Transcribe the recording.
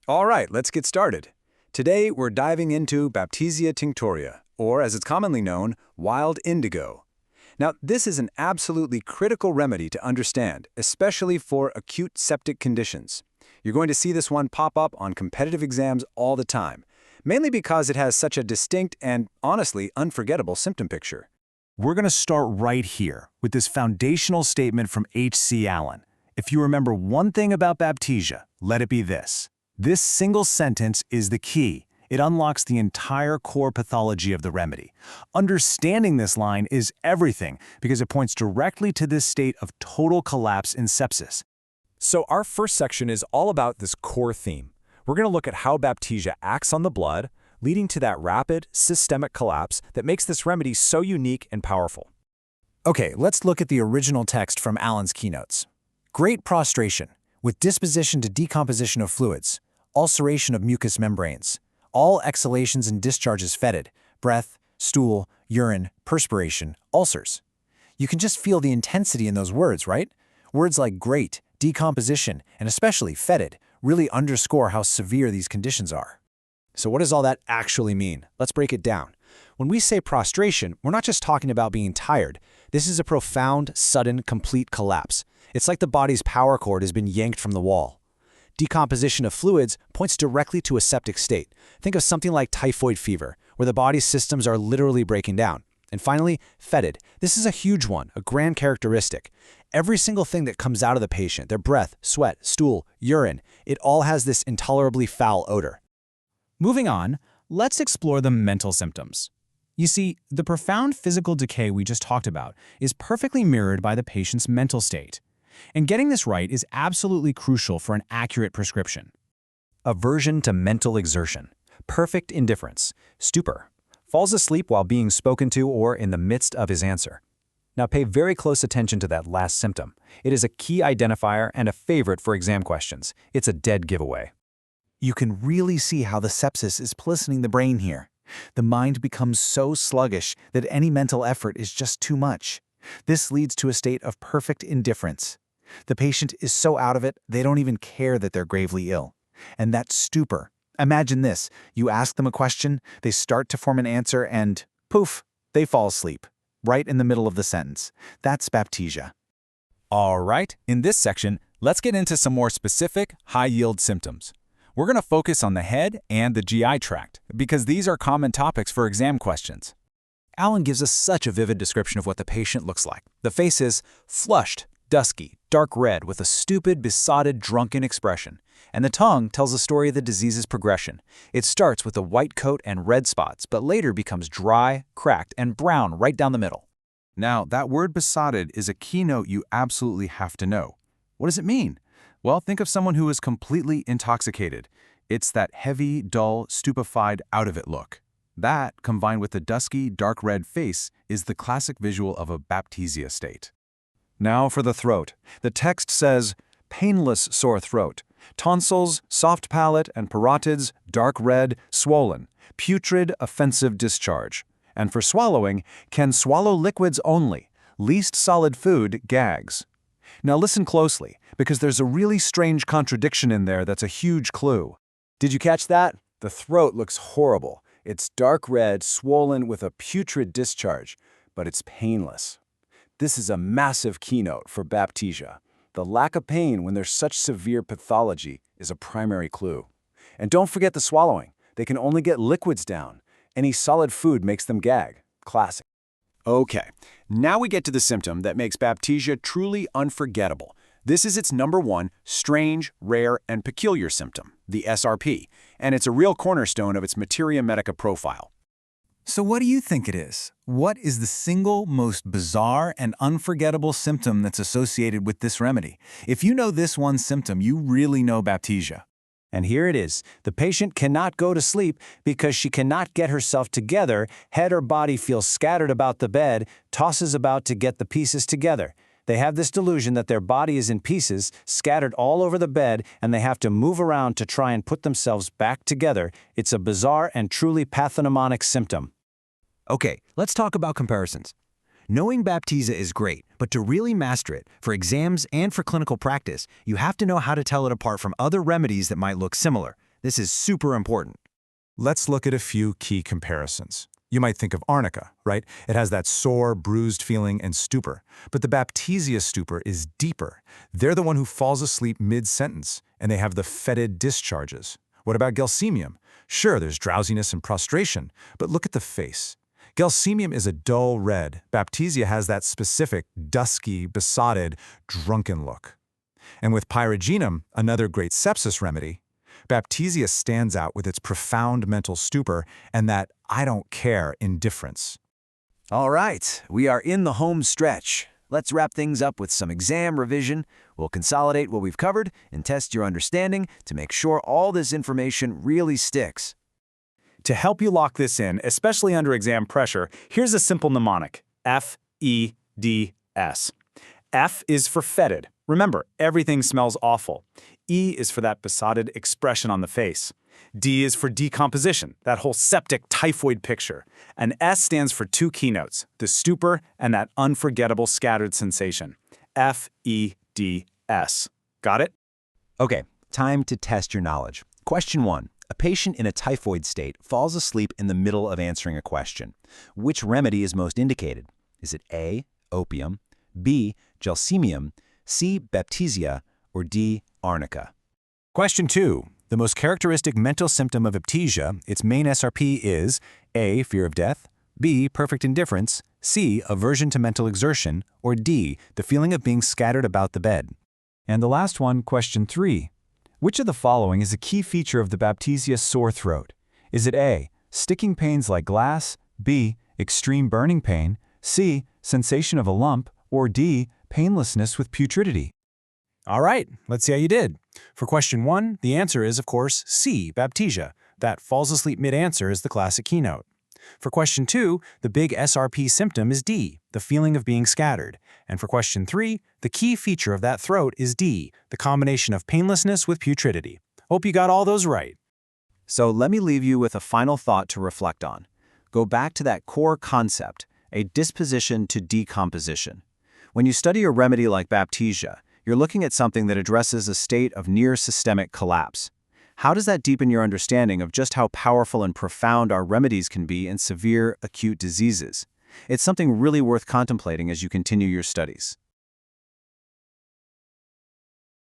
All right, let's get started. Today, we're diving into Baptisia Tinctoria, or as it's commonly known, wild indigo. Now, this is an absolutely critical remedy to understand, especially for acute septic conditions. You're going to see this one pop up on competitive exams all the time, mainly because it has such a distinct and, honestly, unforgettable symptom picture. We're going to start right here with this foundational statement from H.C. Allen. If you remember one thing about Baptisia, let it be this. This single sentence is the key. It unlocks the entire core pathology of the remedy. Understanding this line is everything because it points directly to this state of total collapse in sepsis. So our first section is all about this core theme. We're going to look at how Baptisia acts on the blood, leading to that rapid, systemic collapse that makes this remedy so unique and powerful. Okay, let's look at the original text from Allen's Keynotes. Great prostration, with disposition to decomposition of fluids, ulceration of mucous membranes, all exhalations and discharges fetid, breath, stool, urine, perspiration, ulcers. You can just feel the intensity in those words, right? Words like great, decomposition, and especially fetid really underscore how severe these conditions are. So what does all that actually mean? Let's break it down. When we say prostration, we're not just talking about being tired. This is a profound, sudden, complete collapse. It's like the body's power cord has been yanked from the wall. Decomposition of fluids points directly to a septic state. Think of something like typhoid fever, where the body's systems are literally breaking down. And finally, fetid. This is a huge one, a grand characteristic. Every single thing that comes out of the patient, their breath, sweat, stool, urine, it all has this intolerably foul odor. Moving on, let's explore the mental symptoms. You see, the profound physical decay we just talked about is perfectly mirrored by the patient's mental state. And getting this right is absolutely crucial for an accurate prescription. Aversion to mental exertion, perfect indifference, stupor, falls asleep while being spoken to or in the midst of his answer. Now pay very close attention to that last symptom. It is a key identifier and a favorite for exam questions. It's a dead giveaway. You can really see how the sepsis is poisoning the brain here. The mind becomes so sluggish that any mental effort is just too much. This leads to a state of perfect indifference. The patient is so out of it, they don't even care that they're gravely ill. And that stupor. Imagine this. You ask them a question, they start to form an answer, and poof, they fall asleep. Right in the middle of the sentence. That's Baptisia. All right, in this section, let's get into some more specific, high-yield symptoms. We're going to focus on the head and the GI tract, because these are common topics for exam questions. Allen gives us such a vivid description of what the patient looks like. The face is flushed, dusky, dark red with a stupid, besotted, drunken expression. And the tongue tells a story of the disease's progression. It starts with a white coat and red spots, but later becomes dry, cracked, and brown right down the middle. Now, that word besotted is a keynote you absolutely have to know. What does it mean? Well, think of someone who is completely intoxicated. It's that heavy, dull, stupefied, out-of-it look. That, combined with the dusky, dark red face, is the classic visual of a Baptisia state. Now for the throat. The text says, painless sore throat, tonsils, soft palate, and parotids, dark red, swollen, putrid, offensive discharge. And for swallowing, can swallow liquids only, least solid food, gags. Now listen closely, because there's a really strange contradiction in there that's a huge clue. Did you catch that? The throat looks horrible. It's dark red, swollen with a putrid discharge, but it's painless. This is a massive keynote for Baptisia. The lack of pain when there's such severe pathology is a primary clue. And don't forget the swallowing. They can only get liquids down. Any solid food makes them gag. Classic. Okay, now we get to the symptom that makes Baptisia truly unforgettable. This is its #1 strange, rare, and peculiar symptom, the SRP, and it's a real cornerstone of its Materia Medica profile. So what do you think it is? What is the single most bizarre and unforgettable symptom that's associated with this remedy? If you know this one symptom, you really know Baptisia. And here it is. The patient cannot go to sleep because she cannot get herself together. Head or body feels scattered about the bed, tosses about to get the pieces together. They have this delusion that their body is in pieces, scattered all over the bed, and they have to move around to try and put themselves back together. It's a bizarre and truly pathognomonic symptom. Okay, let's talk about comparisons. Knowing Baptisia is great, but to really master it, for exams and for clinical practice, you have to know how to tell it apart from other remedies that might look similar. This is super important. Let's look at a few key comparisons. You might think of Arnica, right? It has that sore, bruised feeling and stupor. But the Baptisia stupor is deeper. They're the one who falls asleep mid-sentence, and they have the fetid discharges. What about Gelsemium? Sure, there's drowsiness and prostration, but look at the face. Gelsemium is a dull red. Baptisia has that specific, dusky, besotted, drunken look. And with pyrogenum, another great sepsis remedy, Baptisia stands out with its profound mental stupor and that I don't care indifference. All right, we are in the home stretch. Let's wrap things up with some exam revision. We'll consolidate what we've covered and test your understanding to make sure all this information really sticks. To help you lock this in, especially under exam pressure, here's a simple mnemonic: F-E-D-S. F is for fetid. Remember, everything smells awful. E is for that besotted expression on the face. D is for decomposition, that whole septic typhoid picture. And S stands for two keynotes, the stupor and that unforgettable scattered sensation. F-E-D-S. Got it? Okay, time to test your knowledge. Question 1. A patient in a typhoid state falls asleep in the middle of answering a question. Which remedy is most indicated? Is it A, opium, B, Gelsemium, C, Baptisia, or D, Arnica? Question 2. The most characteristic mental symptom of Baptisia, its main SRP is A, fear of death, B, perfect indifference, C, aversion to mental exertion, or D, the feeling of being scattered about the bed. And the last one, question 3. Which of the following is a key feature of the Baptisia sore throat? Is it A, sticking pains like glass, B, extreme burning pain, C, sensation of a lump, or D, painlessness with putridity? All right, let's see how you did. For question 1, the answer is, of course, C, Baptisia. That falls asleep mid-answer is the classic keynote. For question 2, the big SRP symptom is D, the feeling of being scattered. And for question 3, the key feature of that throat is D, the combination of painlessness with putridity. Hope you got all those right. So let me leave you with a final thought to reflect on. Go back to that core concept, a disposition to decomposition. When you study a remedy like Baptisia, you're looking at something that addresses a state of near-systemic collapse. How does that deepen your understanding of just how powerful and profound our remedies can be in severe, acute diseases? It's something really worth contemplating as you continue your studies.